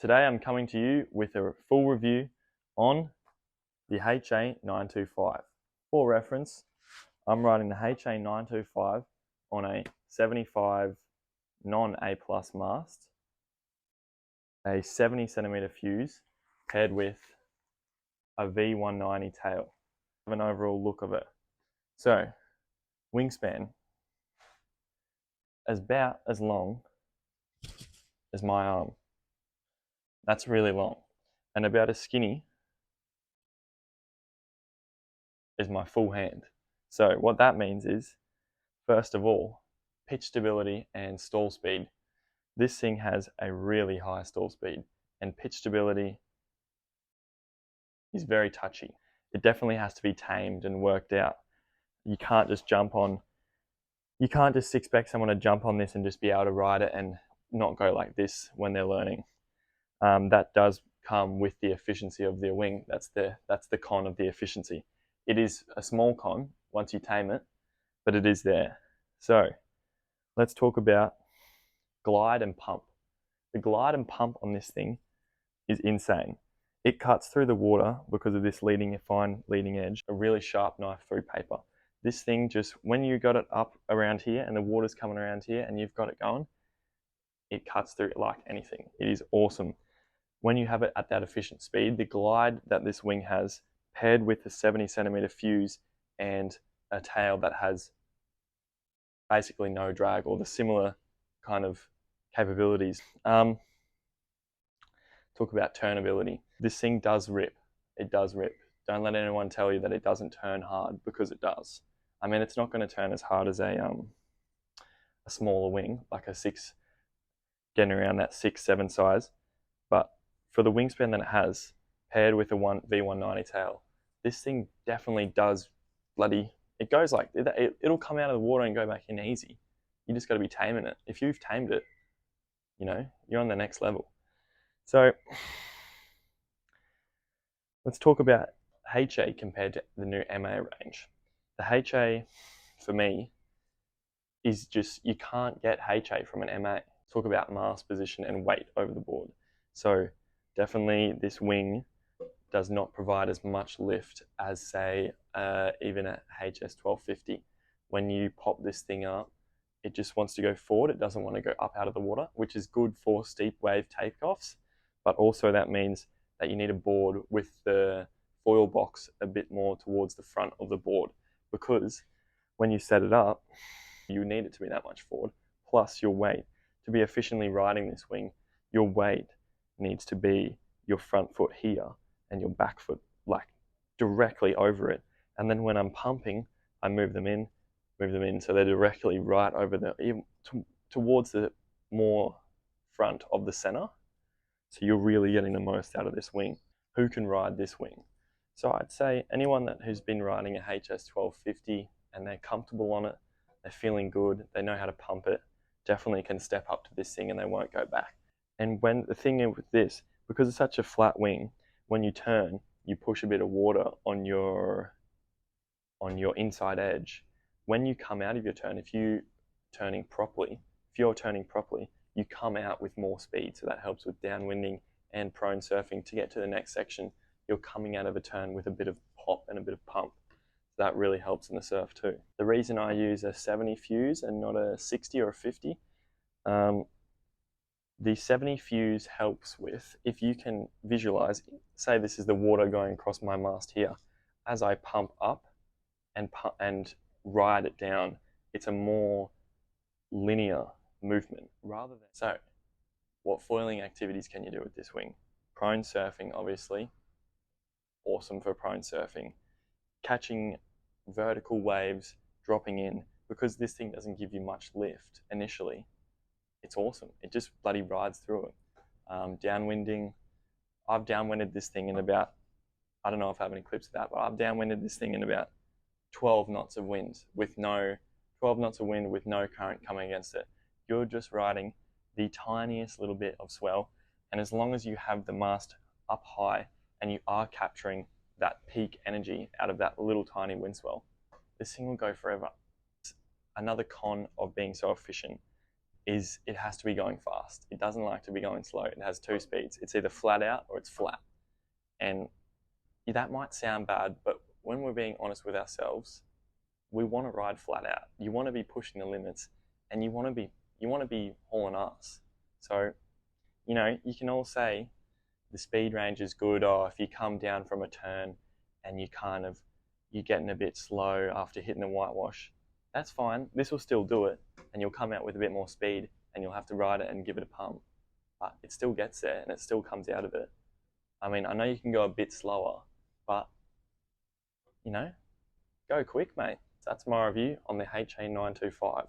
Today I'm coming to you with a full review on the HA925. For reference, I'm riding the HA925 on a 75 non-A+ mast, a 70 centimeter fuse paired with a V190 tail. Have an overall look of it. So, wingspan is about as long as my arm. That's really long. And about as skinny as my full hand. So what that means is, first of all, pitch stability and stall speed. This thing has a really high stall speed, and pitch stability is very touchy. It definitely has to be tamed and worked out. You can't just expect someone to jump on this and just be able to ride it and not go like this when they're learning. That does come with the efficiency of the wing. That's the con of the efficiency. It is a small con once you tame it, but it is there. So let's talk about glide and pump. The glide and pump on this thing is insane. It cuts through the water because of this fine leading edge, a really sharp knife through paper. This thing just, when you got it up around here and the water's coming around here and you've got it going, it cuts through it like anything. It is awesome. When you have it at that efficient speed, the glide that this wing has, paired with a 70 centimeter fuse and a tail that has basically no drag or the similar kind of capabilities. Talk about turnability. This thing does rip. It does rip. Don't let anyone tell you that it doesn't turn hard, because it does. I mean, it's not going to turn as hard as a smaller wing, like a 6, getting around that 6-7 size. But for the wingspan that it has, paired with a V190 tail, this thing definitely does it goes like, it'll come out of the water and go back in easy. You just got to be taming it. If you've tamed it, you know, you're on the next level. So let's talk about HA compared to the new MA range. The HA, for me, is just, you can't get HA from an MA. Talk about mast position and weight over the board. So definitely this wing does not provide as much lift as, say, even a HS1250. When you pop this thing up, it just wants to go forward. It doesn't want to go up out of the water, which is good for steep wave takeoffs. But also that means that you need a board with the foil box a bit more towards the front of the board, because when you set it up, you need it to be that much forward, plus your weight. To be efficiently riding this wing, your weight needs to be your front foot here and your back foot like directly over it. And then when I'm pumping, I move them in so they're directly right over towards the more front of the center. So you're really getting the most out of this wing. Who can ride this wing? So I'd say anyone who's been riding a HS1250 and they're comfortable on it, they're feeling good, they know how to pump it, definitely can step up to this thing and they won't go back. And when the thing is with this, because it's such a flat wing, when you turn, you push a bit of water on your inside edge. When you come out of your turn, if you're turning properly, you come out with more speed. So that helps with downwinding and prone surfing. To get to the next section, you're coming out of a turn with a bit of pop and a bit of pump. So that really helps in the surf too. The reason I use a 70 fuse and not a 60 or a 50, the 70 fuse helps with, if you can visualize, say this is the water going across my mast here. As I pump up and ride it down, it's a more linear movement rather than. So what foiling activities can you do with this wing? Prone surfing, obviously. Awesome for prone surfing. Catching vertical waves, dropping in, because this thing doesn't give you much lift initially. It's awesome. It just bloody rides through it. Downwinding. I've downwinded this thing in about, I don't know if I have any clips of that, but I've downwinded this thing in about 12 knots of wind with no current coming against it. You're just riding the tiniest little bit of swell, and as long as you have the mast up high and you are capturing that peak energy out of that little tiny wind swell, this thing will go forever. Another con of being so efficient is it has to be going fast. It doesn't like to be going slow. It has two speeds. It's either flat out or it's flat. And that might sound bad, but when we're being honest with ourselves, we want to ride flat out. You want to be pushing the limits, and you want to be hauling ass. So, you know, you can all say the speed range is good, or if you come down from a turn and you're getting a bit slow after hitting the whitewash, that's fine. This will still do it, and you'll come out with a bit more speed, and you'll have to ride it and give it a pump. But it still gets there, and it still comes out of it. I mean, I know you can go a bit slower, but, you know, go quick, mate. That's my review on the HA925.